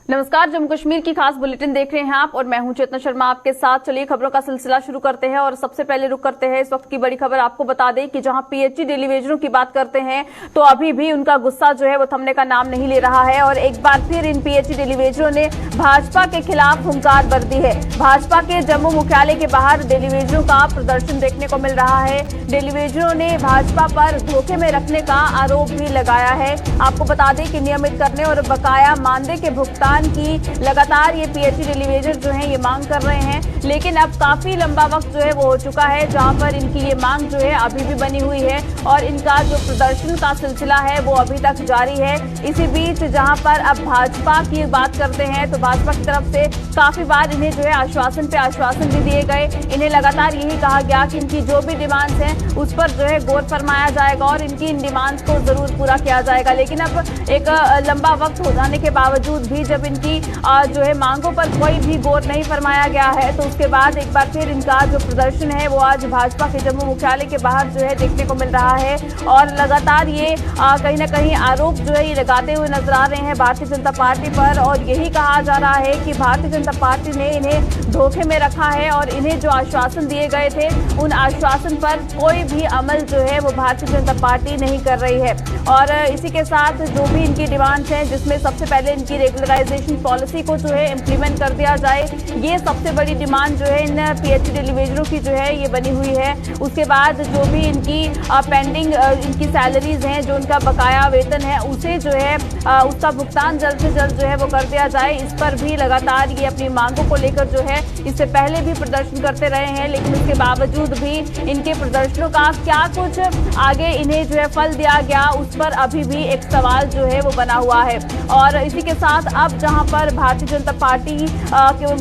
नमस्कार, जम्मू कश्मीर की खास बुलेटिन देख रहे हैं आप और मैं हूं चेतना शर्मा आपके साथ। चलिए खबरों का सिलसिला शुरू करते हैं और सबसे पहले रुक करते हैं इस वक्त की बड़ी खबर। आपको बता दें कि जहां पीएचडी डेली वेजरों की बात करते हैं तो अभी भी उनका गुस्सा जो है वो थमने का नाम नहीं ले रहा है और एक बार फिर इन पीएचडी डेली वेजरों ने भाजपा के खिलाफ हुंकार बरदी है। भाजपा के जम्मू मुख्यालय के बाहर डेली वेजरों का प्रदर्शन देखने को मिल रहा है। डेली वेजरों ने भाजपा पर धोखे में रखने का आरोप भी लगाया है। आपको बता दें कि नियमित करने और बकाया मानदेय के भुगतान की लगातार ये पीएचडी डेली वेजर जो है ये मांग कर रहे हैं, लेकिन अब काफी लंबा वक्त जो है वो हो चुका है जहां पर इनकी ये मांग जो है अभी भी बनी हुई है और इनका जो प्रदर्शन का सिलसिला है वो अभी तक जारी है। इसी बीच जहां पर अब भाजपा की बात करते हैं तो भाजपा की तरफ से काफी बार इन्हें जो है आश्वासन पे आश्वासन भी दिए गए। इन्हें लगातार यही कहा गया कि इनकी जो भी डिमांड्स हैं उस पर जो है गौर फरमाया जाएगा और इनकी इन डिमांड्स को जरूर पूरा किया जाएगा। लेकिन अब एक लंबा वक्त हो जाने के बावजूद भी जब इनकी जो है मांगों पर कोई भी गौर नहीं फरमाया गया है तो उसके बाद एक बार फिर इनका जो प्रदर्शन है वो आज भाजपा के जम्मू मुख्यालय के बाहर जो है देखने को मिल रहा है और लगातार ये कहीं ना कहीं आरोप जो है ये लगाते हुए नजर आ रहे हैं भारतीय जनता पार्टी पर और यही कहा जा रहा है कि भारतीय जनता पार्टी ने इन्हें धोखे में रखा है और इन्हें जो आश्वासन दिए गए थे उन आश्वासन पर कोई भी अमल जो है वो भारतीय जनता पार्टी नहीं कर रही है। और इसी के साथ जो भी इनकी डिमांड्स हैं जिसमें सबसे पहले इनकी रेगुलराइजेशन पॉलिसी को जो है इम्प्लीमेंट कर दिया जाए, ये सबसे बड़ी डिमांड जो है इन पीएचडी डेली वेजरों की जो है ये बनी हुई है। उसके बाद जो भी इनकी पेंडिंग इनकी सैलरीज हैं, जो उनका बकाया वेतन है उसे जो है उसका भुगतान जल्द से जल्द जो है वो कर दिया जाए। इस पर भी लगातार ये अपनी मांगों को लेकर जो है इससे पहले भी प्रदर्शन करते रहे हैं, लेकिन उसके बावजूद भी इनके प्रदर्शनों का क्या कुछ आगे इन्हें जो है फल दिया गया उस पर अभी भी एक सवाल जो है वो बना हुआ है। और इसी के साथ अब जहां पर भारतीय जनता पार्टी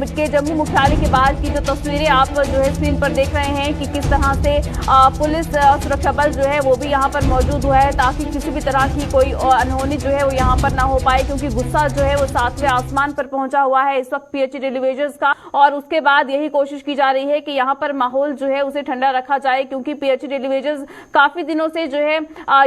के जम्मू मुख्यालय के बाहर की जो तस्वीरें आप जो है स्क्रीन पर देख रहे हैं कि किस तरह से पुलिस सुरक्षा बल जो है वो भी यहाँ पर मौजूद हुआ है ताकि किसी भी तरह की कोई अनहोनी जो है वो यहाँ पर ना हो पाए, क्योंकि गुस्सा जो है वो 7वें आसमान पर पहुंचा हुआ है इस वक्त पीएचडी डेली वेजर्स का। और उसके बाद यही कोशिश की जा रही है कि यहाँ पर माहौल जो है उसे ठंडा रखा जाए, क्योंकि पीएचडी डेली वेजर्स काफी दिनों से जो है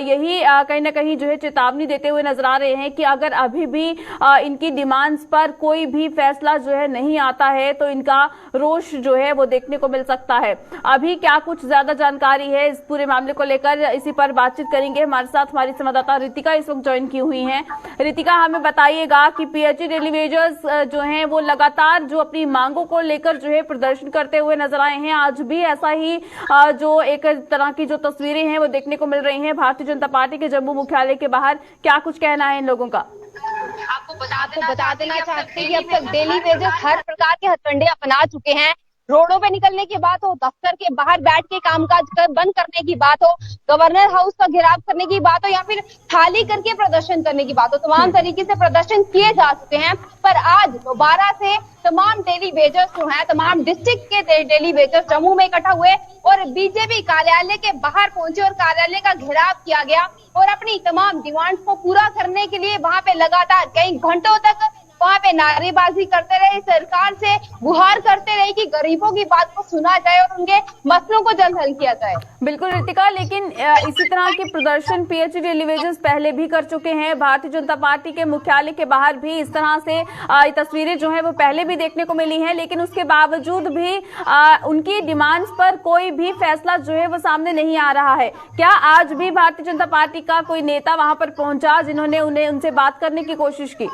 यही कहीं ना कहीं जो है चेतावनी देते हुए नजर आ रहे हैं कि अगर अभी भी इनकी डिमांड्स पर कोई भी फैसला जो है नहीं आता है तो इनका रोष जो है वो देखने को मिल सकता है। अभी क्या कुछ ज्यादा जानकारी है इस पूरे मामले को लेकर, इसी पर बातचीत करेंगे। हमारे साथ हमारी संवाददाता रितिका इस वक्त ज्वाइन की हुई हैं। रितिका, हमें बताइएगा कि पीएचडी डेली वेजर्स जो हैं वो लगातार जो अपनी मांगों को लेकर जो है प्रदर्शन करते हुए नजर आए हैं, आज भी ऐसा ही जो एक तरह की जो तस्वीरें हैं वो देखने को मिल रही हैं भारतीय जनता पार्टी के जम्मू मुख्यालय के बाहर। क्या कुछ कहना है इन लोगों का? आपको बता देना चाहते हैं कि अब तक डेली वेजर्स हर प्रकार के हथकंडे अपना चुके हैं। रोडों पे निकलने की बात हो, दफ्तर के बाहर बैठ के कामकाज बंद करने की बात हो, गवर्नर हाउस का घेराव करने की बात हो या फिर खाली करके प्रदर्शन करने की बात हो, तमाम तरीके से प्रदर्शन किए जा चुके हैं। पर आज दोबारा से तमाम डेली वेजर्स जो हैं, तमाम डिस्ट्रिक्ट के डेली वेजर्स जम्मू में इकट्ठा हुए और बीजेपी कार्यालय के बाहर पहुंचे और कार्यालय का घेराव किया गया और अपनी तमाम डिमांड्स को पूरा करने के लिए वहां पे लगातार कई घंटों तक वहां पे नारेबाजी करते रहे, सरकार से गुहार करते रहे कि गरीबों की बात को सुना जाए और उनके मसलों को जल्द हल किया जाए। बिल्कुल रितिका, लेकिन इसी तरह के प्रदर्शन पीएचडी डेली वेजर्स पहले भी कर चुके हैं। भारतीय जनता पार्टी के मुख्यालय के बाहर भी इस तरह से तस्वीरें जो है वो पहले भी देखने को मिली हैं, लेकिन उसके बावजूद भी उनकी डिमांड्स पर कोई भी फैसला जो है वो सामने नहीं आ रहा है। क्या आज भी भारतीय जनता पार्टी का कोई नेता वहां पर पहुंचा जिन्होंने उनसे बात करने की कोशिश की?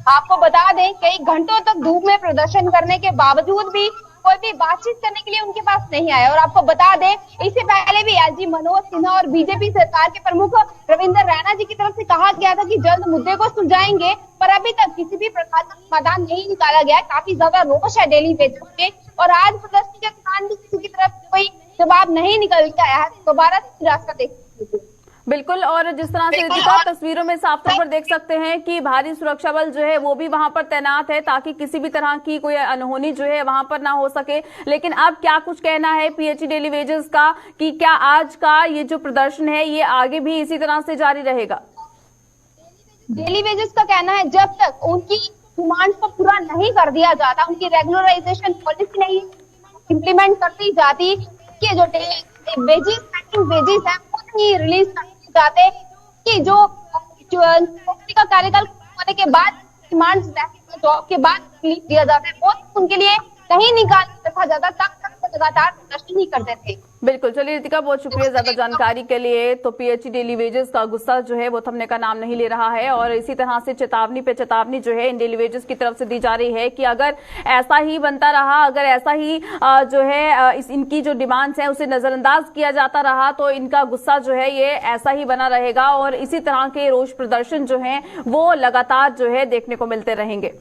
आपको बता दें कई घंटों तक धूप में प्रदर्शन करने के बावजूद भी कोई भी बातचीत करने के लिए उनके पास नहीं आया। और आपको बता दें इससे पहले भी एलजी मनोज सिन्हा और बीजेपी सरकार के प्रमुख रविंद्र रैना जी की तरफ से कहा गया था कि जल्द मुद्दे को सुलझाएंगे, पर अभी तक किसी भी प्रकार का समाधान नहीं निकाला गया। काफी ज्यादा रोष है डेली वेजर्स में और आज प्रदर्शन के दौरान भी किसी की तरफ से कोई जवाब नहीं निकल के आया है। दोबारा से रास्ता देखते हैं। बिल्कुल, और जिस तरह से रितिका तस्वीरों में साफ तौर पर देख सकते हैं कि भारी सुरक्षा बल जो है वो भी वहां पर तैनात है ताकि किसी भी तरह की कोई अनहोनी जो है वहां पर ना हो सके। लेकिन अब क्या कुछ कहना है पीएचडी डेली वेजर्स का कि क्या आज का ये जो प्रदर्शन है ये आगे भी इसी तरह से जारी रहेगा? डेली वेजर्स का कहना है जब तक उनकी डिमांड को पूरा नहीं कर दिया जाता, उनकी रेगुलराइजेशन पॉलिसी नहीं इम्प्लीमेंट करती जाती, कि जो वेजेस है वो नहीं रिलीज जाते, कि जो नौकरी का कार्यकाल होने के बाद डिमांड्स जॉब के बाद रिलीफ दिया जाता है, वो उनके लिए कहीं निकाल रखा जाता, तब तक लगातार प्रदर्शन ही करते थे। बिल्कुल, चलिए रितिका, बहुत शुक्रिया ज्यादा जानकारी के लिए। तो पीएचई डेली वेजेस का गुस्सा जो है वो थमने का नाम नहीं ले रहा है और इसी तरह से चेतावनी पे चेतावनी जो है इन डेली वेजेस की तरफ से दी जा रही है कि अगर ऐसा ही बनता रहा, अगर ऐसा ही जो है इनकी जो डिमांड्स हैं उसे नजरअंदाज किया जाता रहा तो इनका गुस्सा जो है ये ऐसा ही बना रहेगा और इसी तरह के रोष प्रदर्शन जो है वो लगातार जो है देखने को मिलते रहेंगे।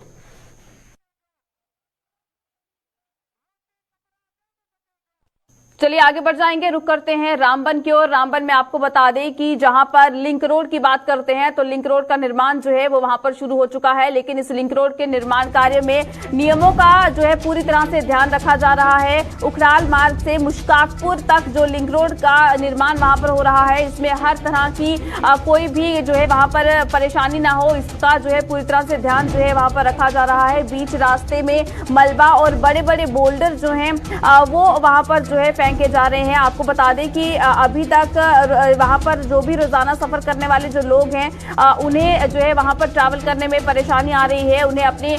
चलिए आगे बढ़ जाएंगे, रुक करते हैं रामबन की ओर। रामबन में आपको बता दें कि जहां पर लिंक रोड की बात करते हैं तो लिंक रोड का निर्माण जो है वो वहां पर शुरू हो चुका है, लेकिन इस लिंक रोड के निर्माण कार्य में नियमों का जो है पूरी तरह से ध्यान रखा जा रहा है। उखराल मार्ग से मुश्ताकपुर तक जो लिंक रोड का निर्माण वहां पर हो रहा है, इसमें हर तरह की कोई भी जो है वहां पर परेशानी ना हो, इसका जो है पूरी तरह से ध्यान जो है वहां पर रखा जा रहा है। बीच रास्ते में मलबा और बड़े बड़े बोल्डर जो हैं वो वहां पर जो है के जा रहे हैं। आपको बता दें कि अभी तक वहां पर जो भी रोजाना सफर करने वाले जो लोग हैं उन्हें जो है वहां पर ट्रैवल करने में परेशानी आ रही है, उन्हें अपनी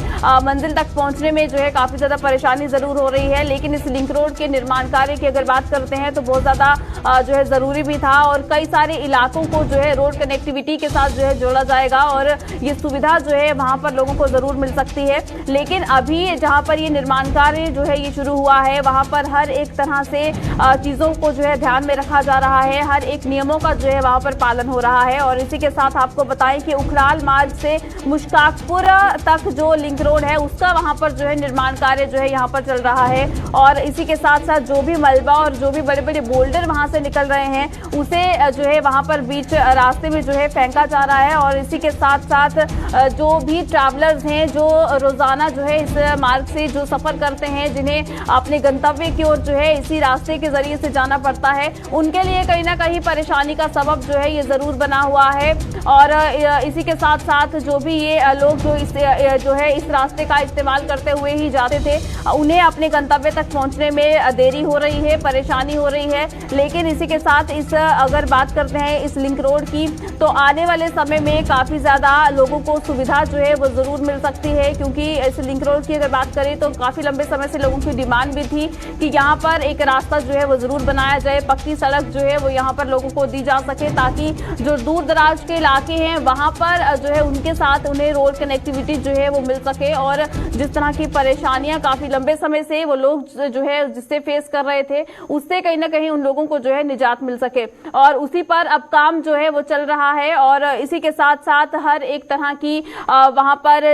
मंजिल तक पहुंचने में जो है काफी ज्यादा परेशानी जरूर हो रही है। लेकिन इस लिंक रोड के निर्माण कार्य की अगर बात करते हैं तो बहुत ज्यादा जो है जरूरी भी था और कई सारे इलाकों को जो है रोड कनेक्टिविटी के साथ जो है जोड़ा जाएगा और ये सुविधा जो है वहां पर लोगों को जरूर मिल सकती है। लेकिन अभी जहां पर ये निर्माण कार्य जो है ये शुरू हुआ है वहां पर हर एक तरह से चीजों को जो है ध्यान में रखा जा रहा है, हर एक नियमों का जो है वहां पर पालन हो रहा है। और इसी के साथ आपको बताएं कि उखराल मार्ग से मुश्ताकपुर तक जो लिंक रोड है उसका वहां पर जो है निर्माण कार्य जो है यहाँ पर चल रहा है और इसी के साथ साथ जो भी मलबा और जो भी बड़े बड़े बोल्डर वहां से निकल रहे हैं उसे जो है वहां पर बीच रास्ते में जो है फेंका जा रहा है। और इसी के साथ साथ जो भी ट्रैवलर्स हैं जो रोजाना जो है इस मार्ग से जो सफर करते हैं, जिन्हें अपने गंतव्य की ओर जो है इसी रास्ते के जरिए से जाना पड़ता है, उनके लिए कहीं ना कहीं परेशानी का सबब जो है ये जरूर बना हुआ है। और इसी के साथ साथ जो भी ये लोग जो है इस रास्ते का इस्तेमाल करते हुए ही जाते थे, उन्हें अपने गंतव्य तक पहुंचने में देरी हो रही है, परेशानी हो रही है। लेकिन इसी के साथ इस अगर बात करते हैं इस लिंक रोड की तो आने वाले समय में काफी ज्यादा लोगों को सुविधा जो है वो जरूर मिल सकती है, क्योंकि इस लिंक रोड की अगर बात करें तो काफी लंबे समय से लोगों की डिमांड भी थी कि यहाँ पर एक रास्ता जो है वो जरूर बनाया जाए, पक्की सड़क जो है वो यहाँ पर लोगों को दी जा सके ताकि जो दूर दराज के इलाके हैं वहां पर जो है उनके साथ उन्हें रोड कनेक्टिविटी जो है वो मिल सके। और जिस तरह की परेशानियां काफी लंबे समय से वो लोग जो है जिससे फेस कर रहे थे उससे कहीं ना कहीं उन लोगों को जो है निजात मिल सके और उसी पर अब काम जो है वो चल रहा है। और इसी के साथ साथ हर एक तरह की वहां पर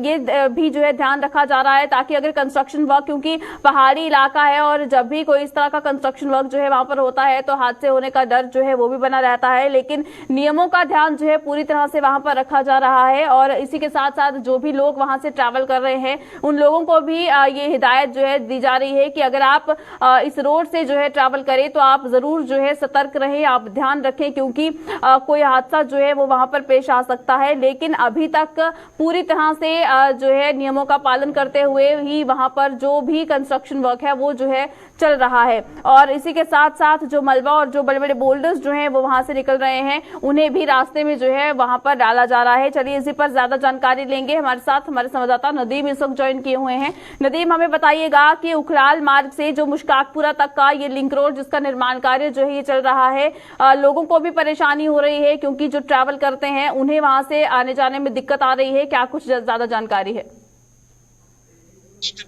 ये भी जो है ध्यान रखा जा रहा है ताकि अगर कंस्ट्रक्शन वर्क, क्योंकि पहाड़ी इलाका है और जब भी कोई इस तरह का कंस्ट्रक्शन वर्क जो है वहां पर होता है तो हादसे होने का डर जो है वो भी बना रहता है, लेकिन नियमों का ध्यान जो है पूरी तरह से वहां पर रखा जा रहा है। और इसी के साथ साथ जो भी लोग वहां से ट्रैवल कर रहे हैं उन लोगों को भी ये हिदायत जो है दी जा रही है कि अगर आप इस रोड से जो है ट्रैवल करें तो आप जरूर जो है सतर्क रहें, आप ध्यान रखें, क्योंकि कोई हादसा जो है वो वहां पर पेश आ सकता है। लेकिन अभी तक पूरी तरह से जो है नियमों का पालन करते हुए ही वहां पर जो भी कंस्ट्रक्शन वर्क है वो जो है चल रहा है। और इसी के साथ साथ जो मलबा और जो बड़े बड़े बोल्डर्स जो हैं वो वहां से निकल रहे हैं, उन्हें भी रास्ते में जो है वहां पर डाला जा रहा है। चलिए इसी पर ज्यादा जानकारी लेंगे, हमारे साथ हमारे संवाददाता नदीम इस वक्त ज्वाइन किए हुए हैं। नदीम, हमें बताइएगा कि उखराल मार्ग से जो मुश्ताकपुरा तक का ये लिंक रोड जिसका निर्माण कार्य जो है ये चल रहा है, लोगों को भी परेशानी हो रही है क्योंकि जो ट्रैवल करते हैं उन्हें वहां से आने जाने में दिक्कत आ रही है, क्या कुछ ज्यादा जानकारी है?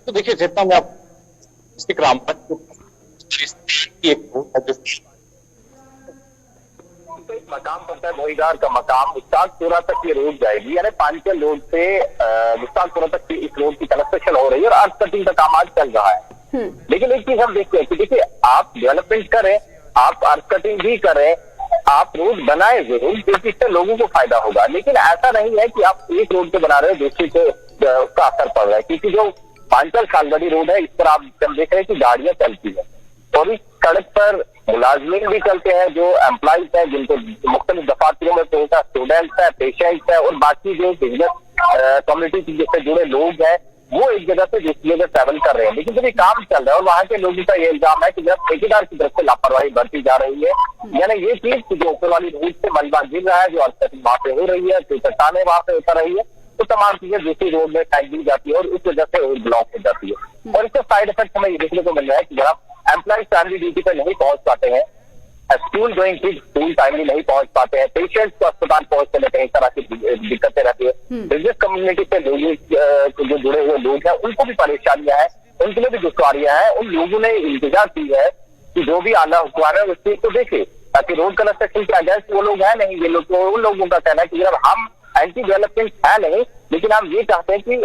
तो देखिए, जितना मैं रामबन एक मकाम पड़ता है मोहिदार का मकाम, मुश्ताकपुरा तक ये रोड जाएगी, यानी पांचल रोड से मुश्ताकपुरा तक इस रोड की कंस्ट्रक्शन हो रही है और अर्थ कटिंग का काम आज चल रहा है। लेकिन एक चीज हम देखते हैं कि देखिए, आप डेवलपमेंट करें, आप अर्थ कटिंग भी करें, आप रोड बनाए जरूर क्योंकि इससे लोगों को फायदा होगा, लेकिन ऐसा नहीं है कि आप एक रोड पे बना रहे हो दूसरी पे उसका असर पड़ रहा है। क्योंकि जो पांचल खालगढ़ी रोड है इस पर आप देख रहे हैं कि गाड़ियां चलती है और इस सड़क पर मुलाजमीन भी चलते हैं, जो एम्प्लॉइज है जिनको मुख्तलिफ दफातरों में पहुंचा, स्टूडेंट्स है, पेशेंट्स है और बाकी जो बिजनेस कम्युनिटी से जुड़े लोग हैं वो एक जगह से दूसरी जगह ट्रैवल कर रहे हैं। लेकिन जब ये काम चल रहा है और वहां के लोगों का ये इल्जाम है कि जब ठेकेदार की तरफ से लापरवाही बढ़ती जा रही है, यानी ये चीज जो ऊपर वाली रोड से मलबा गिर रहा है, जो अर्थकटिंग वहां पे हो रही है, जो चट्टाने वहां पे उतर रही है, तो तमाम चीजें दूसरी रोड में फेंक दी जाती है और उस वजह से रोड ब्लॉक हो जाती है। और इसका साइड इफेक्ट हमें ये देखने को मिल रहा है कि जब एम्प्लॉइज टाइमली ड्यूटी पर नहीं पहुंच पाते हैं, school going kids school timely नहीं पहुंच पाते हैं, पेशेंट्स को अस्पताल पहुंचने में कई तरह की दिक्कतें रहती है, बिजनेस कम्युनिटी से लोग जो जुड़े हुए लोग हैं उनको भी परेशानियां हैं, उनके लिए भी दुश्वारियां हैं। उन लोगों ने इंतजार की है कि जो भी आला हुक्म है उस चीज को देखे ताकि रोड कंस्ट्रक्शन किया जाए। वो लोग है नहीं, ये लोग तो उन लोगों का कहना है कि जब हम एंटी डेवलपमेंट है नहीं, लेकिन हम ये चाहते हैं कि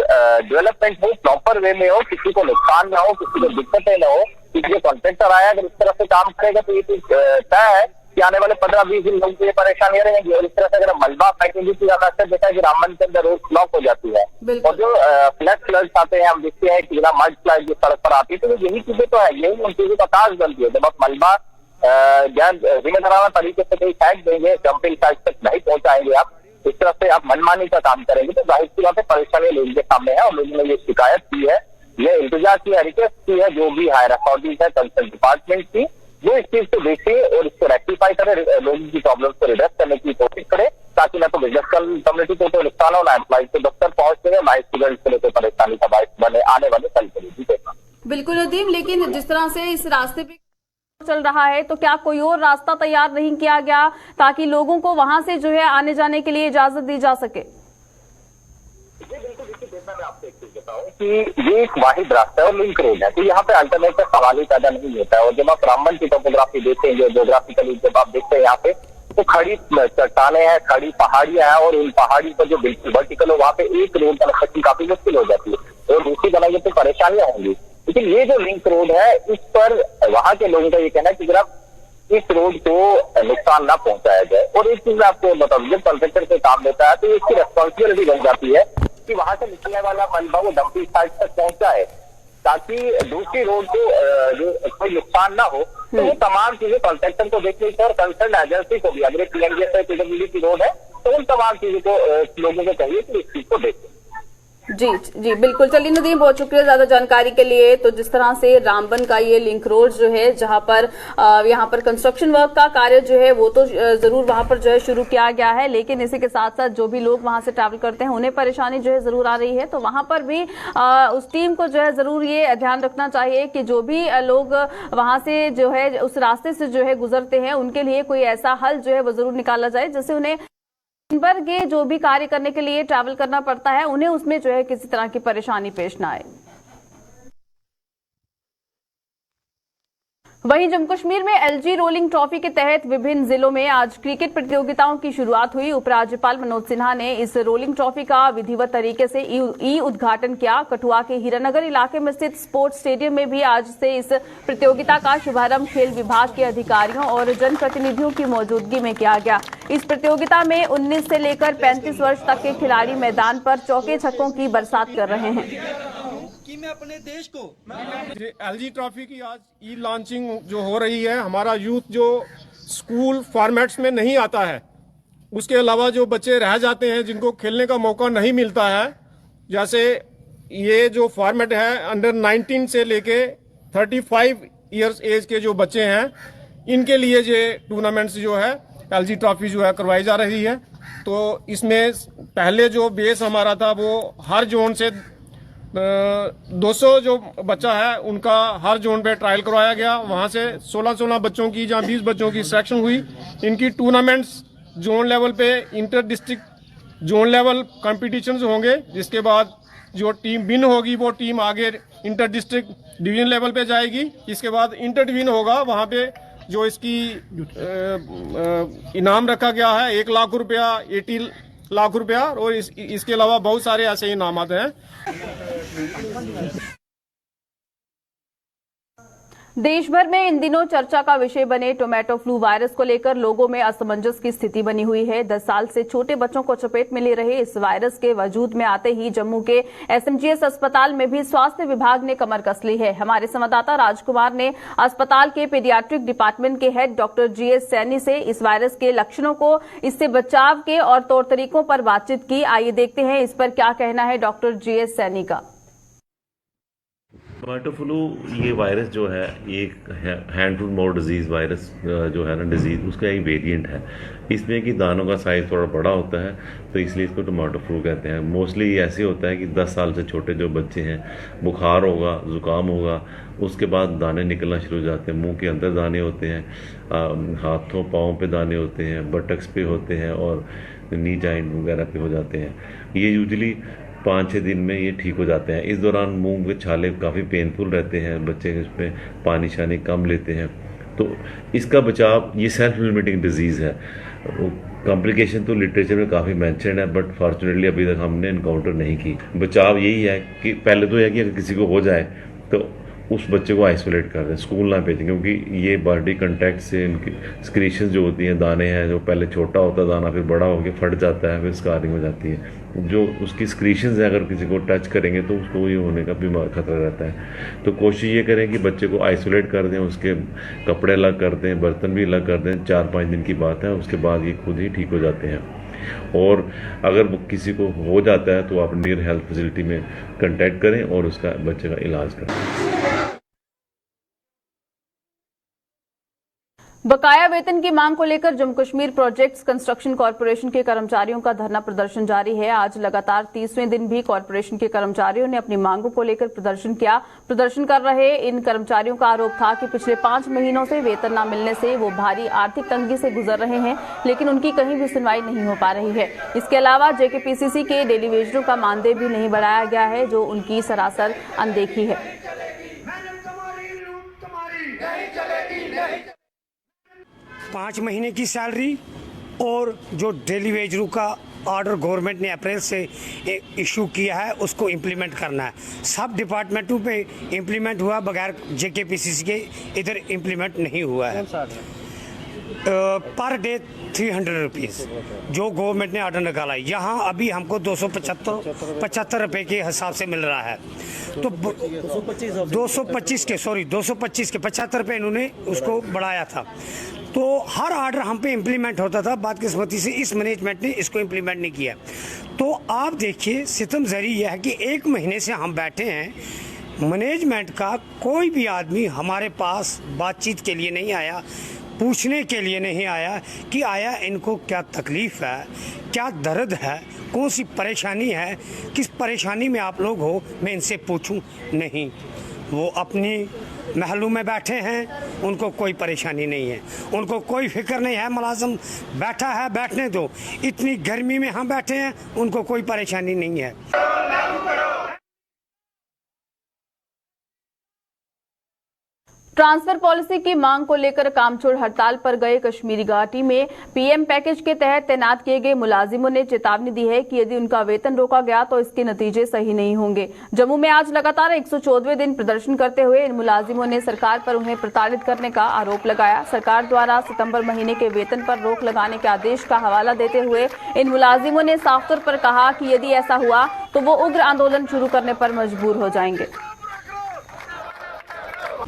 डेवलपमेंट हो, प्रॉपर वे में हो, किसी को नुकसान ना हो, किसी को दिक्कतें ना हो। किसी जो कॉन्ट्रैक्टर आया अगर इस तरह से काम करेगा तो ये चीज तय है कि आने वाले 15-20 दिन लोगों को ये परेशानियां रहेंगी। और इस तरह से अगर मलबा फेंकेंगे तो ज्यादा अक्सर देखा है कि रामबन के अंदर रोड ब्लॉक हो जाती है। और जो फ्लड्स आते हैं हम देखते हैं कि मड फ्लड जो सड़क पर आती है, तो यही चीजें तो है, यही उन चीजों का ताज बनती है। जब आप मलबा जिम्मेदाराना तरीके से कहीं फेंक देंगे, डंपिंग साइट तक नहीं पहुंचाएंगे, आप इस तरह से आप मनमानी का काम करेंगे तो जाहिर सी बात है परेशानी लोगों के सामने है। और लोगों ने ये शिकायत की है, ये इंतजार की है, रिक्वेस्ट की है जो भी हायर अथॉरिटीज है, कंसर्न डिपार्टमेंट की, वो इस चीज को देखे और इसको रेक्टिफाई करे, लोगों की प्रॉब्लम को रिड्रेस करने की कोशिश करे ताकि ना तो बिजनेस कम्युनिटी को तो नुकसान हो, ना एम्प्लॉइज को दफ्तर पहुंचने, ना स्टूडेंट्स को लेकर परेशानी का बायस बने आने वाले कल करेगी। बिल्कुल नदीम, लेकिन जिस तरह से इस रास्ते पे चल रहा है तो क्या कोई और रास्ता तैयार नहीं किया गया ताकि लोगों को वहां से जो है आने जाने के लिए इजाजत दी जा सके? मैं आपसे एक चीज बताऊं कि ये एक वाहिद रास्ता है और लिंक रोड है, तो यहाँ पे अल्टरनेट का सवाल ही पैदा नहीं होता है। और जब आप रामबन की टोपोग्राफी देखते हैं, जो जोग्राफिकली जब आप देखते हैं यहाँ पे, तो खड़ी चट्टाने हैं, खड़ी पहाड़ियां हैं और उन पहाड़ी पर जो बिल्कुल वर्टिकल हो वहाँ पे एक रोड कंस्ट्रक्शन काफी मुश्किल हो जाती है और दूसरी बनाइए तो परेशानियां होंगी। लेकिन ये जो लिंक रोड है इस पर वहां के लोगों का ये कहना है कि जरा इस रोड को नुकसान ना पहुंचाया जाए। और एक चीज मैं आपको बताऊं, जब कॉन्ट्रैक्टर से काम लेता है तो इसकी रेस्पॉन्सिबिलिटी बन जाती है कि वहां से निकलने वाला मलबा वो डंपिंग साइट तक पहुंचाए ताकि दूसरी रोड को जो कोई नुकसान ना हो। तो वो तमाम चीजें कॉन्ट्रैक्टर को देखनी चाहिए और कंसर्न एजेंसी को भी, अगर एक पीएनजीएस पीडब्ल्यूडी की रोड है तो उन तमाम चीजों को लोगों को चाहिए कि इस चीज को देखें। जी जी बिल्कुल। चलिए नदीम, बहुत शुक्रिया ज्यादा जानकारी के लिए। तो जिस तरह से रामबन का ये लिंक रोड जो है, जहां पर यहाँ पर कंस्ट्रक्शन वर्क का कार्य जो है वो तो जरूर वहां पर जो है शुरू किया गया है, लेकिन इसी के साथ साथ जो भी लोग वहां से ट्रैवल करते हैं उन्हें परेशानी जो है जरूर आ रही है। तो वहां पर भी उस टीम को जो है जरूर ये ध्यान रखना चाहिए कि जो भी लोग वहां से जो है उस रास्ते से जो है गुजरते हैं उनके लिए कोई ऐसा हल जो है वो जरूर निकाला जाए जिससे उन्हें दिन भर के जो भी कार्य करने के लिए ट्रैवल करना पड़ता है उन्हें उसमें जो है किसी तरह की परेशानी पेश ना आए। वहीं जम्मू कश्मीर में एलजी रोलिंग ट्रॉफी के तहत विभिन्न जिलों में आज क्रिकेट प्रतियोगिताओं की शुरुआत हुई। उपराज्यपाल मनोज सिन्हा ने इस रोलिंग ट्रॉफी का विधिवत तरीके से ई उद्घाटन किया। कठुआ के हीरानगर इलाके में स्थित स्पोर्ट्स स्टेडियम में भी आज से इस प्रतियोगिता का शुभारंभ खेल विभाग के अधिकारियों और जनप्रतिनिधियों की मौजूदगी में किया गया। इस प्रतियोगिता में 19 से लेकर 35 वर्ष तक के खिलाड़ी मैदान पर चौके छक्कों की बरसात कर रहे हैं। कि मैं अपने देश को एलजी ट्रॉफी की आज ई लॉन्चिंग जो हो रही है, हमारा यूथ जो स्कूल फॉर्मेट्स में नहीं आता है, उसके अलावा जो बच्चे रह जाते हैं जिनको खेलने का मौका नहीं मिलता है, जैसे ये जो फॉर्मेट है अंडर 19 से लेके 35 इयर्स एज के जो बच्चे हैं, इनके लिए ये टूर्नामेंट्स जो है एलजी ट्रॉफी जो है करवाई जा रही है। तो इसमें पहले जो बेस हमारा था वो हर जोन से 200 जो बच्चा है उनका हर जोन पे ट्रायल करवाया गया। वहां से 16 बच्चों की जहां 20 बच्चों की सिलेक्शन हुई। इनकी टूर्नामेंट्स जोन लेवल पे, inter district zone level competitions होंगे, जिसके बाद जो टीम विन होगी वो टीम आगे इंटर डिस्ट्रिक्ट डिवीजन लेवल पे जाएगी। इसके बाद इंटर डिवीजन होगा, वहां पे जो इसकी इनाम रखा गया है 1 लाख रुपया, 80 लाख रुपया, और इसके अलावा बहुत सारे ऐसे इनामात हैं। देश भर में इन दिनों चर्चा का विषय बने टोमेटो फ्लू वायरस को लेकर लोगों में असमंजस की स्थिति बनी हुई है। 10 साल से छोटे बच्चों को चपेट में ले रहे इस वायरस के वजूद में आते ही जम्मू के एसएमजीएस अस्पताल में भी स्वास्थ्य विभाग ने कमर कस ली है। हमारे संवाददाता राजकुमार ने अस्पताल के पीडियाट्रिक डिपार्टमेंट के हेड डॉक्टर जीएस सैनी से इस वायरस के लक्षणों को, इससे बचाव के और तौर तरीकों पर बातचीत की। आइए देखते हैं इस पर क्या कहना है डॉक्टर जीएस सैनी का। टमाटो फ्लू ये वायरस जो है, ये hand foot mouth disease virus जो है ना डिजीज़, उसका एक वेरिएंट है। इसमें कि दानों का साइज़ थोड़ा बड़ा होता है, तो इसलिए इसको टमाटो फ्लू कहते हैं। मोस्टली ये ऐसे होता है कि 10 साल से छोटे जो बच्चे हैं, बुखार होगा, ज़ुकाम होगा, उसके बाद दाने निकलना शुरू हो जाते हैं। मुंह के अंदर दाने होते हैं, हाथों पाँव पे दाने होते हैं, बटक्स पे होते हैं और नी जॉइंट वगैरह पे हो जाते हैं। ये यूजुअली 5-6 दिन में ये ठीक हो जाते हैं। इस दौरान मुंह के छाले काफ़ी पेनफुल रहते हैं, बच्चे इसमें पानी शानी कम लेते हैं। तो इसका बचाव, ये सेल्फ लिमिटिंग डिजीज़ है। कॉम्प्लिकेशन तो लिटरेचर में काफ़ी मेंशन है, बट फॉर्चुनेटली अभी तक हमने इनकाउंटर नहीं की। बचाव यही है कि पहले तो यह कि अगर किसी को हो जाए तो उस बच्चे को आइसोलेट कर दें, स्कूल ना भेजें, क्योंकि ये बॉडी कंटैक्ट से इनकी स्क्रीशन जो होती हैं, दाने हैं, जो पहले छोटा होता है दाना, फिर बड़ा होकर फट जाता है, फिर स्कारिंग हो जाती है। जो उसकी स्क्रीशंस हैं, अगर किसी को टच करेंगे तो उसको ये होने का भी खतरा रहता है। तो कोशिश ये करें कि बच्चे को आइसोलेट कर दें, उसके कपड़े अलग कर दें, बर्तन भी अलग कर दें। 4-5 दिन की बात है, उसके बाद ये खुद ही ठीक हो जाते हैं। और अगर किसी को हो जाता है तो आप नियर हेल्थ फैसिलिटी में कंटैक्ट करें और उसका बच्चे का इलाज करें। बकाया वेतन की मांग को लेकर Jammu Kashmir projects construction corporation के कर्मचारियों का धरना प्रदर्शन जारी है। आज लगातार 30वें दिन भी कॉरपोरेशन के कर्मचारियों ने अपनी मांगों को लेकर प्रदर्शन किया। प्रदर्शन कर रहे इन कर्मचारियों का आरोप था कि पिछले 5 महीनों से वेतन न मिलने से वो भारी आर्थिक तंगी से गुजर रहे हैं, लेकिन उनकी कहीं भी सुनवाई नहीं हो पा रही है। इसके अलावा जेकेपीसीसी के डेली वेजरों का मानदेय भी नहीं बढ़ाया गया है, जो उनकी सरासर अनदेखी है। 5 महीने की सैलरी और जो डेली वेजरू का ऑर्डर गवर्नमेंट ने अप्रैल से इशू किया है, उसको इम्प्लीमेंट करना है। सब डिपार्टमेंटों पे इम्प्लीमेंट हुआ, बगैर जेकेपीसीसी के इधर इम्प्लीमेंट नहीं हुआ है। पर डे 300 रुपीज़ जो गवर्नमेंट ने ऑर्डर निकाला है। यहाँ अभी हमको 275 रुपये के हिसाब से मिल रहा है। तो 225 के 75 रुपये इन्होंने उसको बढ़ाया था। तो हर ऑर्डर हम पे इम्प्लीमेंट होता था, बदकिस्मती से इस मैनेजमेंट ने इसको इम्प्लीमेंट नहीं किया। तो आप देखिए, सितमजरी यह है कि 1 महीने से हम बैठे हैं, मैनेजमेंट का कोई भी आदमी हमारे पास बातचीत के लिए नहीं आया, पूछने के लिए नहीं आया कि आया इनको क्या तकलीफ़ है, क्या दर्द है, कौन सी परेशानी है, किस परेशानी में आप लोग हो, मैं इनसे पूछूं नहीं। वो अपनी महलों में बैठे हैं, उनको कोई परेशानी नहीं है, उनको कोई फिक्र नहीं है। मुलाजिम बैठा है, बैठने दो। इतनी गर्मी में हम बैठे हैं, उनको कोई परेशानी नहीं है। ट्रांसफर पॉलिसी की मांग को लेकर कामचोर हड़ताल पर गए कश्मीरी घाटी में पीएम पैकेज के तहत तैनात किए गए मुलाजिमों ने चेतावनी दी है कि यदि उनका वेतन रोका गया तो इसके नतीजे सही नहीं होंगे। जम्मू में आज लगातार 114वें दिन प्रदर्शन करते हुए इन मुलाजिमों ने सरकार पर उन्हें प्रताड़ित करने का आरोप लगाया। सरकार द्वारा सितंबर महीने के वेतन पर रोक लगाने के आदेश का हवाला देते हुए इन मुलाजिमों ने साफ तौर पर कहा कि यदि ऐसा हुआ तो वो उग्र आंदोलन शुरू करने पर मजबूर हो जाएंगे।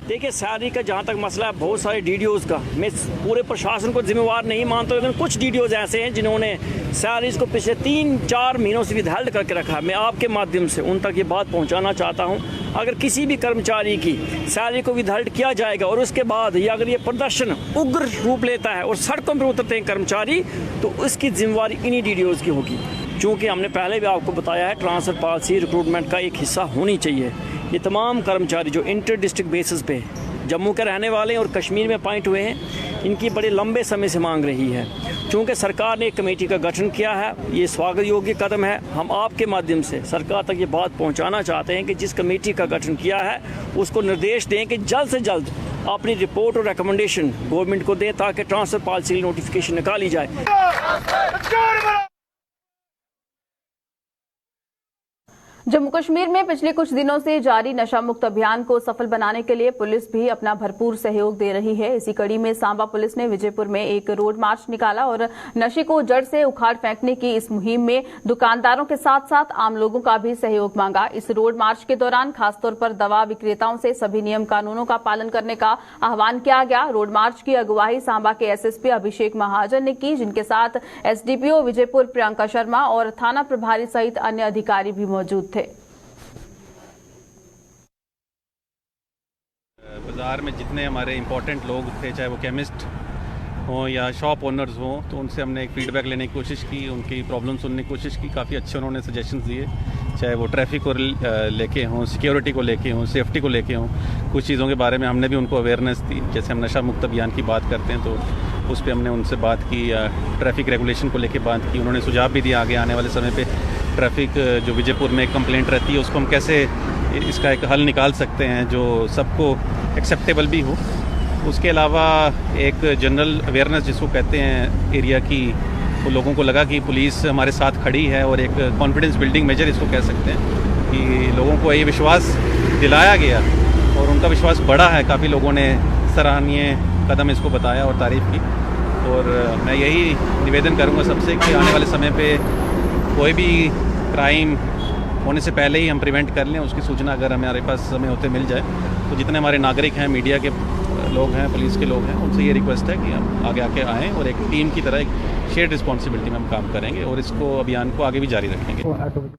देखिए, सैलरी का जहाँ तक मसला है, बहुत सारे डीडीओज़ का, मैं पूरे प्रशासन को जिम्मेवार नहीं मानता, लेकिन कुछ डीडीओज़ ऐसे हैं जिन्होंने सैलरीज़ को पिछले 3-4 महीनों से विदहेल्ड करके रखा है। मैं आपके माध्यम से उन तक ये बात पहुँचाना चाहता हूँ, अगर किसी भी कर्मचारी की सैलरी को विदहेल्ड किया जाएगा और उसके बाद या अगर ये प्रदर्शन उग्र रूप लेता है और सड़कों पर उतरते हैं कर्मचारी, तो उसकी जिम्मेवारी इन्हीं डीडीओज़ की होगी। चूँकि हमने पहले भी आपको बताया है, ट्रांसफ़र पॉलिसी रिक्रूटमेंट का एक हिस्सा होनी चाहिए। ये तमाम कर्मचारी जो इंटर डिस्ट्रिक्ट बेसिस पे जम्मू के रहने वाले हैं और कश्मीर में अपॉइंट हुए हैं, इनकी बड़े लंबे समय से मांग रही है। चूँकि सरकार ने एक कमेटी का गठन किया है, ये स्वागत योग्य कदम है। हम आपके माध्यम से सरकार तक ये बात पहुंचाना चाहते हैं कि जिस कमेटी का गठन किया है उसको निर्देश दें कि जल्द से जल्द अपनी रिपोर्ट और रिकमेंडेशन गवर्नमेंट को दें, ताकि ट्रांसफर पॉलिसी की नोटिफिकेशन निकाली जाए। जम्मू कश्मीर में पिछले कुछ दिनों से जारी नशा मुक्त अभियान को सफल बनाने के लिए पुलिस भी अपना भरपूर सहयोग दे रही है। इसी कड़ी में सांबा पुलिस ने विजयपुर में एक रोड मार्च निकाला और नशे को जड़ से उखाड़ फेंकने की इस मुहिम में दुकानदारों के साथ साथ आम लोगों का भी सहयोग मांगा। इस रोड मार्च के दौरान खासतौर पर दवा विक्रेताओं से सभी नियम कानूनों का पालन करने का आह्वान किया गया। रोड मार्च की अगुवाई सांबा के एसएसपी अभिषेक महाजन ने की, जिनके साथ एसडीपीओ विजयपुर प्रियंका शर्मा और थाना प्रभारी सहित अन्य अधिकारी भी मौजूद थे। बाज़ार में जितने हमारे इम्पोर्टेंट लोग थे, चाहे वो केमिस्ट हों या शॉप ओनर्स हों, तो उनसे हमने एक फ़ीडबैक लेने की कोशिश की, उनकी प्रॉब्लम सुनने की कोशिश की। काफ़ी अच्छे उन्होंने सजेशंस दिए, चाहे वो ट्रैफिक को लेके हों, सिक्योरिटी को लेके हों, सेफ्टी को लेके हों। कुछ चीज़ों के बारे में हमने भी उनको अवेयरनेस दी, जैसे हम नशा मुक्त अभियान की बात करते हैं तो उस पर हमने उनसे बात की, ट्रैफिक रेगुलेशन को लेके बात की। उन्होंने सुझाव भी दिया आगे आने वाले समय पे ट्रैफिक जो विजयपुर में एक कंप्लेंट रहती है उसको हम कैसे इसका एक हल निकाल सकते हैं जो सबको एक्सेप्टेबल भी हो। उसके अलावा एक जनरल अवेयरनेस जिसको कहते हैं एरिया की, वो लोगों को लगा कि पुलिस हमारे साथ खड़ी है, और एक कॉन्फिडेंस बिल्डिंग मेजर इसको कह सकते हैं कि लोगों को ये विश्वास दिलाया गया और उनका विश्वास बढ़ा है। काफ़ी लोगों ने सराहनीय कदम इसको बताया और तारीफ़ की। और मैं यही निवेदन करूंगा सबसे कि आने वाले समय पे कोई भी क्राइम होने से पहले ही हम प्रिवेंट कर लें, उसकी सूचना अगर हमारे पास समय होते मिल जाए तो जितने हमारे नागरिक हैं, मीडिया के लोग हैं, पुलिस के लोग हैं, उनसे ये रिक्वेस्ट है कि हम आगे आके आएँ और एक टीम की तरह एक शेयर्ड रिस्पॉन्सिबिलिटी में हम काम करेंगे और इसको अभियान को आगे भी जारी रखेंगे।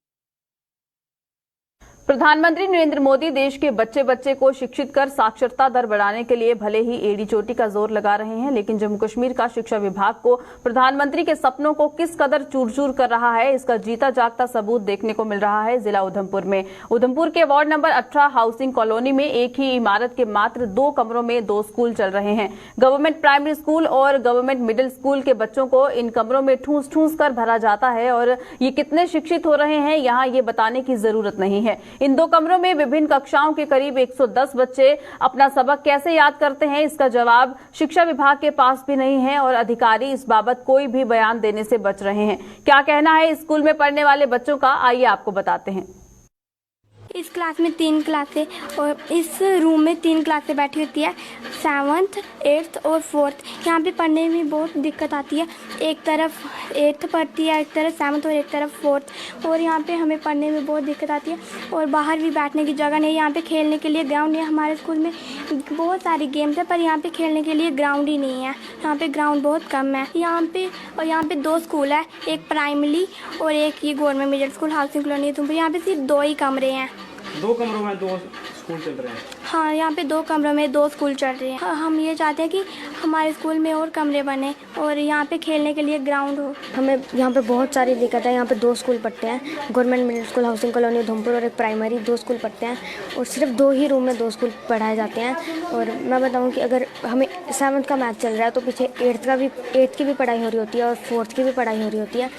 प्रधानमंत्री नरेंद्र मोदी देश के बच्चे बच्चे को शिक्षित कर साक्षरता दर बढ़ाने के लिए भले ही एड़ी चोटी का जोर लगा रहे हैं, लेकिन जम्मू कश्मीर का शिक्षा विभाग को प्रधानमंत्री के सपनों को किस कदर चूर चूर कर रहा है, इसका जीता जागता सबूत देखने को मिल रहा है जिला उधमपुर में। उधमपुर के वार्ड नंबर 18 हाउसिंग कॉलोनी में एक ही इमारत के मात्र 2 कमरों में 2 स्कूल चल रहे हैं। गवर्नमेंट प्राइमरी स्कूल और गवर्नमेंट मिडिल स्कूल के बच्चों को इन कमरों में ठूस ठूस कर भरा जाता है और ये कितने शिक्षित हो रहे हैं यहाँ ये बताने की जरूरत नहीं है। इन 2 कमरों में विभिन्न कक्षाओं के करीब 110 बच्चे अपना सबक कैसे याद करते हैं, इसका जवाब शिक्षा विभाग के पास भी नहीं है और अधिकारी इस बाबत कोई भी बयान देने से बच रहे हैं। क्या कहना है स्कूल में पढ़ने वाले बच्चों का, आइए आपको बताते हैं। इस क्लास में 3 क्लासें और इस रूम में 3 क्लासें बैठी होती है, 7th, 8th और 4th। यहाँ पे पढ़ने में बहुत दिक्कत आती है, एक तरफ 8th पढ़ती है, एक तरफ 7th और एक तरफ 4th, और यहाँ पे हमें पढ़ने में बहुत दिक्कत आती है और बाहर भी बैठने की जगह नहीं है। यहाँ पे खेलने के लिए ग्राउंड है, हमारे स्कूल में बहुत सारी गेम्स है पर यहाँ पे खेलने के लिए ग्राउंड ही नहीं है, यहाँ पे ग्राउंड बहुत कम है। यहाँ पे 2 स्कूल है, एक प्राइमरी और एक ये government middle school housing colony Udhampur. यहाँ पे सिर्फ 2 ही कमरे हैं, 2 कमरों में 2 स्कूल चल रहे हैं। हाँ, यहाँ पे 2 कमरों में 2 स्कूल चल रहे हैं। हम ये चाहते हैं कि हमारे स्कूल में और कमरे बने और यहाँ पे खेलने के लिए ग्राउंड हो। हमें यहाँ पे बहुत सारी दिक्कत है। यहाँ पे 2 स्कूल पढ़ते हैं, government middle school housing colony Udhampur और एक प्राइमरी, 2 स्कूल पढ़ते हैं और सिर्फ 2 ही रूम में 2 स्कूल पढ़ाए जाते हैं। और मैं बताऊँ कि अगर हमें 7th का मैथ चल रहा है तो पीछे 8th की भी पढ़ाई हो रही होती है और 4th की भी पढ़ाई हो रही होती है।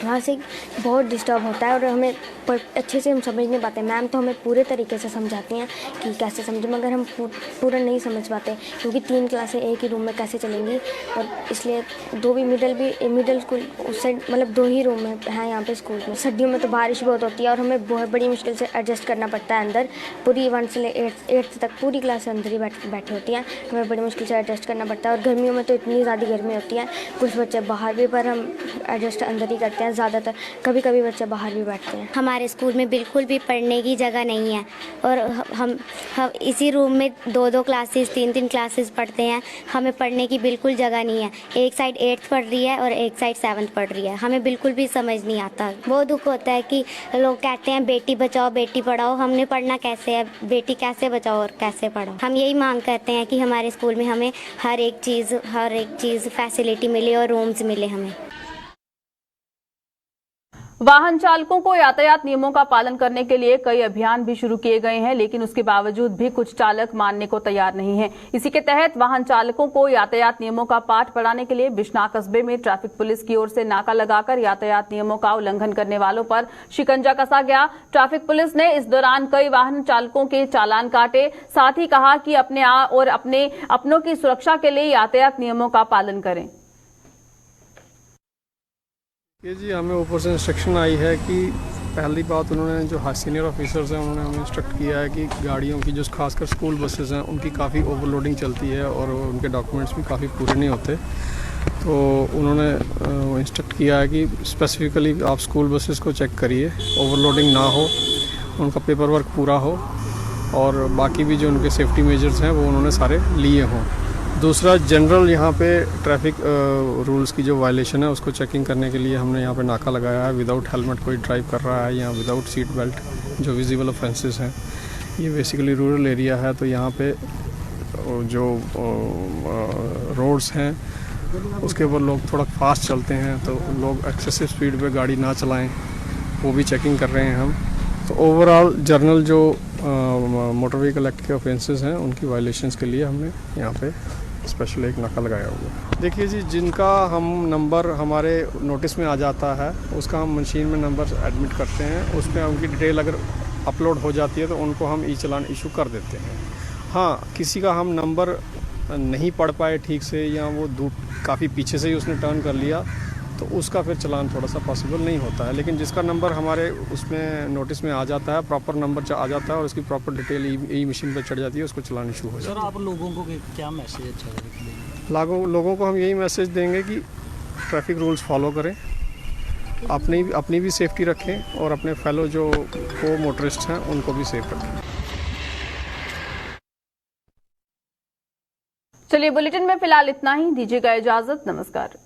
वहाँ से बहुत डिस्टर्ब होता है और हमें अच्छे से हम समझ नहीं पाते। मैम तो हमें पूरे तरीके से समझाती हैं कि कैसे समझें, मगर हम पूरा नहीं समझ पाते क्योंकि 3 क्लासें एक ही रूम में कैसे चलेंगी। और इसलिए 2 भी मिडिल स्कूल उस साइड, मतलब 2 ही रूम में हैं यहाँ पे स्कूल में। सर्दियों में तो बारिश बहुत होती है और हमें बहुत बड़ी मुश्किल से एडजस्ट करना पड़ता है। अंदर पूरी 1 से 8th तक पूरी क्लास अंदर ही बैठी होती हैं, हमें बड़ी मुश्किल से एडजस्ट करना पड़ता है। और गर्मियों में तो इतनी ज़्यादा गर्मी होती है, कुछ बच्चे बाहर भी, पर हम एडजस्ट अंदर ही करते हैं ज़्यादातर। कभी कभी बच्चे बाहर भी बैठते हैं। हमारे स्कूल में बिल्कुल भी पढ़ने की जगह नहीं है और हम इसी रूम में 2-2 क्लासेस 3-3 क्लासेस पढ़ते हैं। हमें पढ़ने की बिल्कुल जगह नहीं है। एक साइड 8th पढ़ रही है और एक साइड 7th पढ़ रही है। हमें बिल्कुल भी समझ नहीं आता। बहुत दुख होता है कि लोग कहते हैं बेटी बचाओ बेटी पढ़ाओ, हमने पढ़ना कैसे है, बेटी कैसे बचाओ और कैसे पढ़ाओ। हम यही मांग करते हैं कि हमारे स्कूल में हमें हर एक चीज़ फैसिलिटी मिले और रूम्स मिले हमें। वाहन चालकों को यातायात नियमों का पालन करने के लिए कई अभियान भी शुरू किए गए हैं, लेकिन उसके बावजूद भी कुछ चालक मानने को तैयार नहीं हैं। इसी के तहत वाहन चालकों को यातायात नियमों का पाठ पढ़ाने के लिए बिश्नाह कस्बे में ट्रैफिक पुलिस की ओर से नाका लगाकर यातायात नियमों का उल्लंघन करने वालों पर शिकंजा कसा गया। ट्रैफिक पुलिस ने इस दौरान कई वाहन चालकों के चालान काटे, साथ ही कहा कि अपने और अपनों की सुरक्षा के लिए यातायात नियमों का पालन करें। ये जी हमें ऊपर से इंस्ट्रक्शन आई है कि पहली बात उन्होंने जो सीनियर ऑफिसर्स हैं उन्होंने हमें इंस्ट्रक्ट किया है कि गाड़ियों की जो खासकर स्कूल बसेस हैं उनकी काफ़ी ओवरलोडिंग चलती है और उनके डॉक्यूमेंट्स भी काफ़ी पूरे नहीं होते। तो उन्होंने इंस्ट्रक्ट किया है कि स्पेसिफिकली आप स्कूल बसेस को चेक करिए, ओवरलोडिंग ना हो, उनका पेपर वर्क पूरा हो और बाकी भी जो उनके सेफ्टी मेजर्स हैं वो उन्होंने सारे लिए हों। दूसरा, जनरल यहाँ पे ट्रैफिक रूल्स की जो वायलेशन है उसको चेकिंग करने के लिए हमने यहाँ पे नाका लगाया है। विदाउट हेलमेट कोई ड्राइव कर रहा है या विदाउट सीट बेल्ट, जो विजिबल ऑफेंसेस हैं। ये बेसिकली रूरल एरिया है तो यहाँ पे जो रोड्स हैं उसके ऊपर लोग थोड़ा फास्ट चलते हैं, तो लोग एक्सेसिव स्पीड पे गाड़ी ना चलाएं, वो भी चेकिंग कर रहे हैं हम। तो ओवरऑल जर्नल जो मोटर व्हीकल एक्ट के ऑफेंसेस हैं उनकी वायलेशंस के लिए हमने यहाँ पे स्पेशल एक नाका लगाया हुआ है। देखिए जी, जिनका हम नंबर हमारे नोटिस में आ जाता है उसका हम मशीन में नंबर एडमिट करते हैं, उसमें उनकी डिटेल अगर अपलोड हो जाती है तो उनको हम ई चालान इशू कर देते हैं। हाँ, किसी का हम नंबर नहीं पढ़ पाए ठीक से या वो काफ़ी पीछे से ही उसने टर्न कर लिया तो उसका फिर चलान थोड़ा सा पॉसिबल नहीं होता है। लेकिन जिसका नंबर हमारे उसमें नोटिस में आ जाता है, प्रॉपर नंबर आ जाता है और उसकी प्रॉपर डिटेल ई मशीन पर चढ़ जाती है, उसको चलान इशू हो जाता है। सर, आप लोगों को क्या मैसेज अच्छा देंगे? लोगों को हम यही मैसेज देंगे कि ट्रैफिक रूल्स फॉलो करें, अपनी भी सेफ्टी रखें और अपने फेलो जो को मोटरिस्ट हैं उनको भी सेफ रखें। चलिए, बुलेटिन में फिलहाल इतना ही। दीजिएगा इजाजत। नमस्कार।